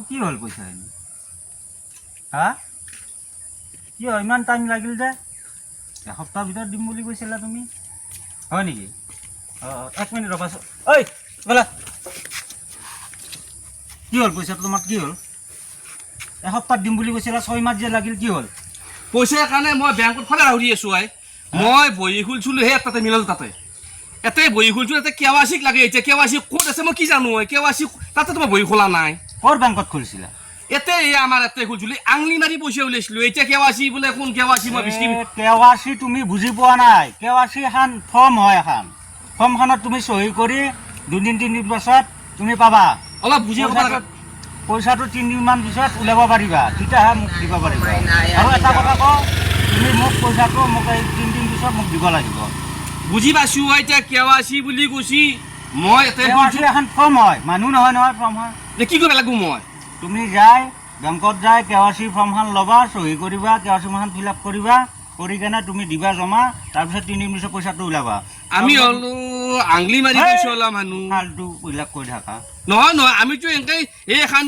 কি হ'ল পইচা এনে হা কি হয় ইমান টাইম লাগিল যে এসপ্তাহ ভিতৰত দিম বুলি কৈছিলা তুমি হয় নেকি এক মিনিট ৰ'বাচোন ঐ ব'লা কি হ'ল পইচাটো তোমাৰ কি হ'ল এসপ্তাহ দিম বুলি কৈছিলা 6 মাহ যে লাগিল কি হ'ল পইচাৰ কাৰণে মই বেংকত ফালে ৰাউৰি আছো মই বহি খুলিছিলো সেই তাতে মিলল তাতে এতে বহি খুলিছো এতে কেৱাইচিক লাগে এতিয়া কেৱাইচি ক'ত আছে মই কি জানো কেৱাইচি তাতে তোমাৰ বহি খোলা নাই ক'ৰ বেংকত খুলিছিলা এতে আমাৰ এতে খুলিছিলো আংলি মাৰি পইচা উলিয়াইছিলো এতিয়া কেৱাইচি বোলে কোন কেৱাইচি মই বিষ্টি কেৱাইচি তুমি বুজি পোৱা নাই কেৱাইচি এখন ফৰ্ম হয় এখন ফৰ্মখনত তুমি চহী কৰি 2 দিন 3 দিন পাছত তুমি পাবা অলপ বুজি পইচাটো 3 দিনমান পিছত উলিয়াব পাৰিবা তেতিয়াহে মোক দিব পাৰিবা আৰু এটা কথা কওঁ তুমি মোক পইচাটো মোক 3 দিন পিছত মোক দিব লাগিব বুজি পাইছো এতিয়া কেৱাইচি বুলি কৈছি মই এতে কেৱাইচি এখন ফৰ্ম হয় মানুহ নহয় ফৰ্ম হয় কি কৰিব লাগিব মই তুমি যাই বেংকত যাই কেৱাইচি ফৰ্মখন ল'বা চহী কৰিবা কেৱাইচি ফৰ্মখন ফিল আপ কৰিবা কৰি কেনে তুমি দিবা জমা তাৰপিছত 3 দিন পিছত পইচাটো ওলাবা আমি হলো আংলি মাৰি পইচা ওলা মানুহ ফালতু উল্লেখ কৰি থাকা নহয় আমিতো এনেকৈ এই এখন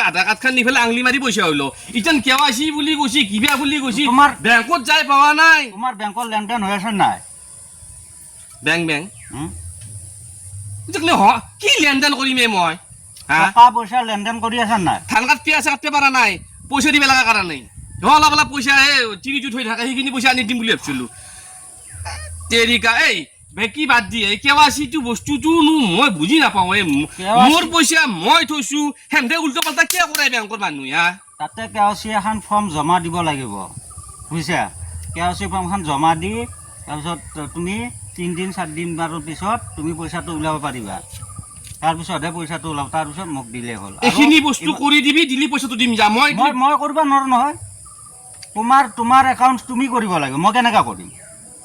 আধা কাঠখান নি পেলাই আংলি মাৰি পইচা হলো ইতেন কেৱাইচি বুলি কৈছি কিবা বুলি কৈছি তোমাৰ বেংকত যাই পাৱা নাই তোমাৰ বেংকৰ লেনদেন হৈ আছে নাই বেংক কি লেনদেন কৰিমে মই টকা পইচা লেনদেন কৰি আছে নাই ধান কাটতে আছে কাটতে পাৰা নাই পইচা দিব লগা কাৰণে অলপ অলপ পইচা চিৰিটো থৈ থাকে সেইখিনি পইচা আনি দিম বুলি ভাবিছিলো তেৰিকা বেকি বাদ দিয়ে কেৱাইচিটো বস্তুটো মই বুজি নাপাওঁ মোৰ পইচা মই থৈছো হেন্দে উল্টা পাল্টা কিয় কৰাই বেংকৰ মানুহ তাতে কেৱাইচি এখন ফৰ্ম জমা দিব লাগিব বুজিছা কেৱাইচি ফৰ্মখন জমা দি তাৰপিছত তুমি 3 দিন 4 দিন মানৰ পিছত তুমি পইচাটো ওলাব পাৰিবা তাৰপিছতহে পইচাটো ওলাব তাৰপিছত মোক দিলে হ'ল এইখিনি বস্তু কৰি দিবি দিলি পইচাটো দিম যা মই কৰিব নোৱাৰো নহয় তোমাৰ একাউণ্ট তুমি কৰিব লাগিব মই কেনেকৈ কৰিম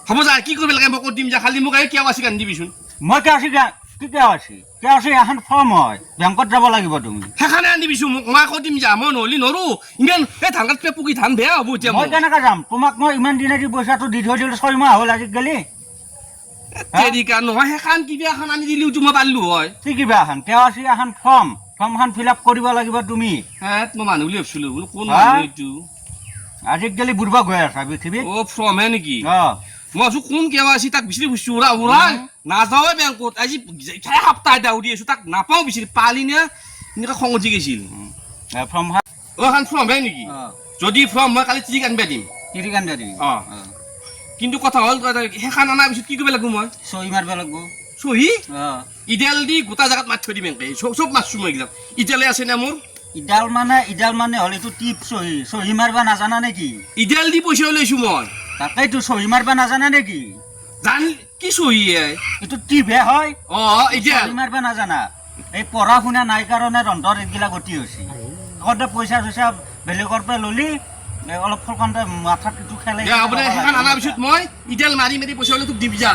হ'ব যা কি কৰিব লাগে মই কৈ দিম যা খালি মোক কেৱাইচি আনি দিবিচোন মই কেৱাইচি এখন ফৰ্ম হয় বেংকত যাব লাগিব তুমি সেইকাৰণে আনি দিবিচোন মোক মই কৈ দিম যা মই নহ'লে নৰো ইমান ধান কাটতে পুকি ধান বেয়া হ'ব এতিয়া মই কেনেকৈ যাম তোমাক মই ইমান দিনেদি পইচাটো দি থৈ দিলোঁ 6 মাহ হ'ল আজিকালি তেৰিকা নহয় সেইখন কিবা এখন আনি দিলেওতো মই পাৰিলো হয় কি কিবা এখন কেৱাইচি এখন ফৰ্মখন ফিল আপ কৰিব লাগিব তুমি মই মানুহ বুলি ভাবিছিলো বোলো কোন মানুহ এইটো আজিকালি বুঢ়া গৈ আছা পৃথিৱীত ফৰ্মহে নেকি মই ভাবছো কোন কেৱাইচি তাক বিচাৰি ফুৰিছো উৰা নাযাওৱে বেংকত আজি সপ্তাহ দাউৰি আছো তাক নাপাওঁ বিচাৰি পালি নে এনেকৈ খং উঠি গৈছিল এখন ফৰ্মহে নেকি যদি ফৰ্ম মই কালি তিৰিক আনিব দিম কিন্তু কথা হ'ল সেইখন অনাৰ পিছত কি কৰিব লাগিব মই চহী মাৰিব লাগিব চহী ইডাল দি গোটা জেগাত মাৰি থৈ দিম এনেকৈ চব মাৰিছো মই একদম ইডালে আছে নে মোৰ ইডাল মানে হ'ল এইটো টিপ চহী মাৰিব নাজানা নেকি ইডাল দি পইচা লৈছো মই তাকেইতো চহী মাৰিব নাজানা নেকি কি চহী এইটো টিপহে হয় ইডাল চহী মাৰিব নাজানা এই পঢ়া শুনা নাই কাৰণে ৰন্ধৰ এইগিলা গতি হৈছে আগতে পইচা চইচা বেলেগৰ পৰা ল'লি অলপ ফলকণতে মাথাত খেলাই সেইখন অনাৰ পিছত মই ইডাল মাৰি মাৰি পইচা তোক দিবি যা